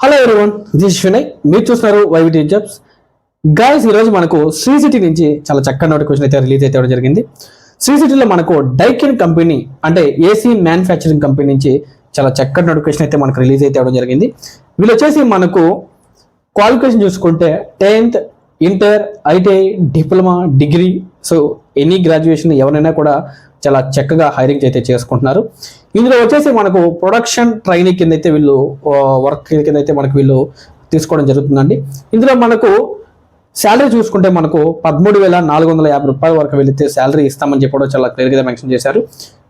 Hello everyone, this Vinay. మీరు చూస్తున్నారు వైవిటీ jobs. Guys, ఈరోజు మనకు శ్రీ సిటీ నుంచి చాలా చక్కటి నోటిఫికేషన్ అయితే రిలీజ్ అయితే అవ్వడం జరిగింది. శ్రీ సిటీలో మనకు డైకిన్ కంపెనీ అంటే ఏసీ మ్యానుఫ్యాక్చరింగ్ కంపెనీ నుంచి చాలా చక్కటి నోటిఫికేషన్ అయితే మనకు రిలీజ్ అయితే అవ్వడం జరిగింది. వీళ్ళు వచ్చేసి మనకు క్వాలిఫికేషన్ చూసుకుంటే 10th, inter, ITI, diploma, degree, so any graduation ఎవరైనా కూడా చాలా చక్కగా హైరింగ్ అయితే చేసుకుంటున్నారు. ఇందులో వచ్చేసి మనకు ప్రొడక్షన్ ట్రైనింగ్ కింద అయితే వీళ్ళు వర్క్ కింద అయితే మనకు వీళ్ళు తీసుకోవడం జరుగుతుందండి. ఇందులో మనకు శాలరీ చూసుకుంటే మనకు 13,450 రూపాయల వరకు వెళితే శాలరీ ఇస్తామని చెప్పడం చాలా క్లియర్గా మెన్షన్ చేశారు.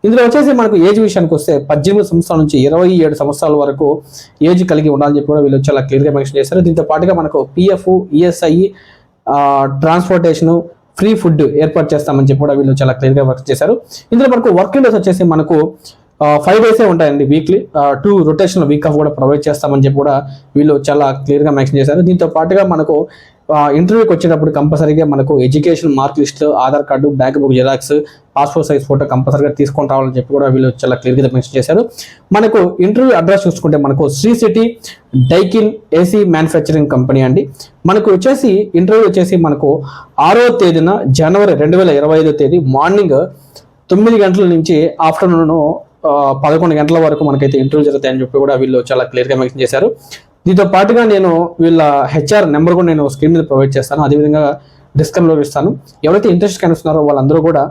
ఇందులో వచ్చేసి మనకు ఏజ్ విషయానికి వస్తే 18 సంవత్సరాల నుంచి 27 సంవత్సరాల వరకు ఏజ్ కలిగి ఉండాలని చెప్పి కూడా వీళ్ళు చాలా క్లియర్గా మెన్షన్ చేశారు. దీంతో పాటుగా మనకు PF, ESI, transportation, free food ఏర్పాటు చేస్తామని చెప్పి కూడా వీళ్ళు చాలా క్లియర్గా వర్క్ చేశారు. ఇందులో మనకు వర్కింగ్ డేస్ వచ్చేసి మనకు 5 days ఉంటాయండి. వీక్లీ 2 రొటేషనల్ వీక్ ఆఫ్ కూడా ప్రొవైడ్ చేస్తామని చెప్పి కూడా వీళ్ళు చాలా క్లియర్గా మెన్షన్ చేశారు. దీంతో పాటుగా మనకు ఇంటర్వ్యూకి వచ్చేటప్పుడు కంపల్సరీగా మనకు education mark list, Aadhaar card, bank book xerox, passport size photo కంపల్సరీగా తీసుకొని రావాలని చెప్పి కూడా వీళ్ళు చాలా క్లియర్గా మెన్షన్ చేశారు. మనకు ఇంటర్వ్యూ అడ్రస్ చూసుకుంటే మనకు Sri City Daikin AC manufacturing company అండి. మనకు వచ్చేసి ఇంటర్వ్యూ వచ్చేసి మనకు 6వ తేదీన జనవరి 2025 మార్నింగ్ 9 గంటల నుంచి ఆఫ్టర్నూన్ 11 గంటల వరకు మనకైతే ఇంటర్వ్యూ జరుగుతాయని చెప్పి కూడా వీళ్ళు చాలా క్లియర్గా మెన్షన్ చేశారు. దీంతో పాటుగా నేను వీళ్ళ హెచ్ఆర్ నెంబర్ కూడా నేను స్క్రీన్ మీద ప్రొవైడ్ చేస్తాను, అదేవిధంగా డిస్క్రిప్షన్లో ఇస్తాను. ఎవరైతే ఇంట్రెస్ట్ కనిపిస్తున్నారో వాళ్ళందరూ కూడా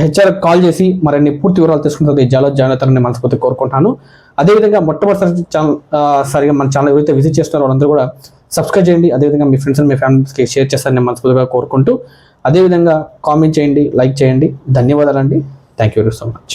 హెచ్ఆర్ కాల్ చేసి మరిన్ని పూర్తి వివరాలు తీసుకుంటే జాయిన్ అవుతారని మనస్ఫూర్తి కోరుకుంటాను. అదేవిధంగా మొట్టమొదటిసారి సరిగా మన ఛానల్ ఎవరైతే విజిట్ చేస్తున్నారో వాళ్ళందరూ కూడా సబ్స్క్రైబ్ చేయండి. అదేవిధంగా మీ ఫ్రెండ్స్ అండ్ మీ ఫ్యామిలీస్కి షేర్ చేస్తారని మనస్ఫూర్తిగా కోరుకుంటూ, అదేవిధంగా కామెంట్ చేయండి, లైక్ చేయండి. ధన్యవాదాలండి. Thank you very so much.